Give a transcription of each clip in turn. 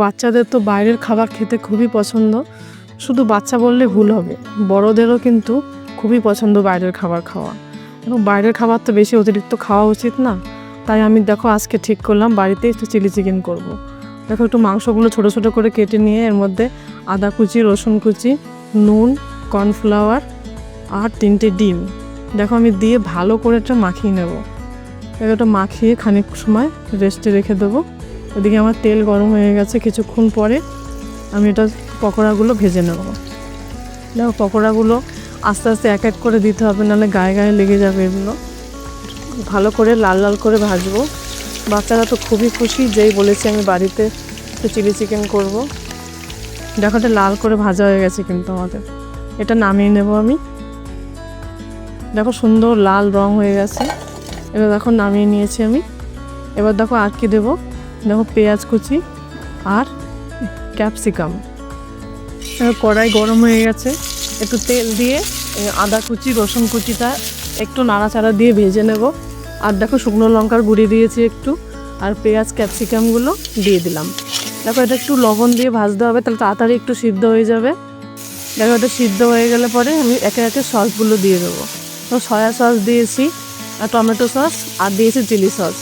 বাচ্চাদের তো বাইরের খাবার খেতে খুবই পছন্দ। শুধু বাচ্চা বললে ভুল হবে, বড়দেরও কিন্তু খুবই পছন্দ বাইরের খাবার খাওয়া। এবং বাইরের খাবার তো বেশি অতিরিক্ত খাওয়া উচিত না। তাই আমি দেখো আজকে ঠিক করলাম বাড়িতে একটু চিলি চিকেন করব। দেখো একটু মাংসগুলো ছোট ছোট করে কেটে নিয়ে এর মধ্যে আদা কুচি, রসুন কুচি, নুন, কর্নফ্লাওয়ার আর 3টে ডিম দেখো আমি দিয়ে ভালো করে একটা মাখিয়ে নেব। এটা মাখিয়ে খানিক সময় রেস্টে রেখে দেবো। এদিকে আমার তেল গরম হয়ে গেছে, কিছুক্ষণ পরে আমি এটা পকোড়াগুলো ভেজে নেব। দেখো পকোড়াগুলো আস্তে আস্তে এক এক করে দিতে হবে, নাহলে গায়ে গায়ে লেগে যাবে। এগুলো ভালো করে লাল লাল করে ভাজবো। বাচ্চারা তো খুবই খুশি, যেই বলেছি আমি বাড়িতে একটু চিলি চিকেন করব। দেখো এটা লাল করে ভাজা হয়ে গেছে কিন্তু আমাদের। এটা নামিয়ে নেব আমি। দেখো সুন্দর লাল রং হয়ে গেছে। এবার দেখো নামিয়ে নিয়েছি আমি। এবার দেখো আর কি দেবো, দেখো পেঁয়াজ কুচি আর ক্যাপসিকাম। কড়াই গরম হয়ে গেছে, একটু তেল দিয়ে আদা কুচি, রসুন কুচিটা একটু নাড়াচাড়া দিয়ে ভেজে নেব। আর দেখো শুকনো লঙ্কার গুঁড়ি দিয়েছি একটু, আর পেঁয়াজ ক্যাপসিকামগুলো দিয়ে দিলাম। দেখো এটা একটু লবণ দিয়ে ভাজতে হবে, তাহলে তাড়াতাড়ি একটু সিদ্ধ হয়ে যাবে। দেখো এটা সিদ্ধ হয়ে গেলে পরে আমি একে একে সসগুলো দিয়ে দেবো। তো সয়া সস দিয়েছি, আর টমেটো সস, আর দিয়েছি চিলি সস।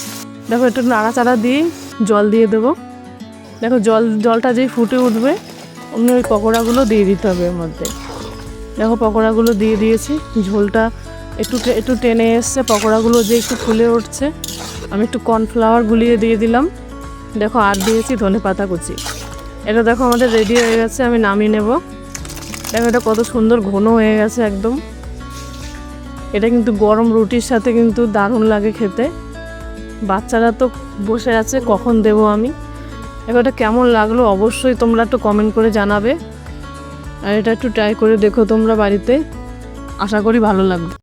দেখো একটু নাড়াচাড়া দিয়ে জল দিয়ে দেবো। দেখো জলটা যেই ফুটে উঠবে অমনি ওই পকোড়াগুলো দিয়ে দিতে হবে এর মধ্যে। দেখো পকোড়াগুলো দিয়ে দিয়েছি, ঝোলটা একটু টেনে এসছে, পকোড়াগুলো যে একটু ফুলে উঠছে। আমি একটু কর্নফ্লাওয়ার গুলিয়ে দিয়ে দিলাম। দেখো আর দিয়েছি ধনেপাতা কুচি। এটা দেখো আমাদের রেডি হয়ে গেছে, আমি নামিয়ে নেব। দেখো এটা কত সুন্দর ঘন হয়ে গেছে একদম। এটা কিন্তু গরম রুটির সাথে কিন্তু দারুণ লাগে খেতে। বাচ্চারা তো বসে আছে কখন দেবো আমি। দেখো এটা কেমন লাগলো অবশ্যই তোমরা একটু কমেন্ট করে জানাবে। আর এটা একটু ট্রাই করে দেখো তোমরা বাড়িতে, আশা করি ভালো লাগবে।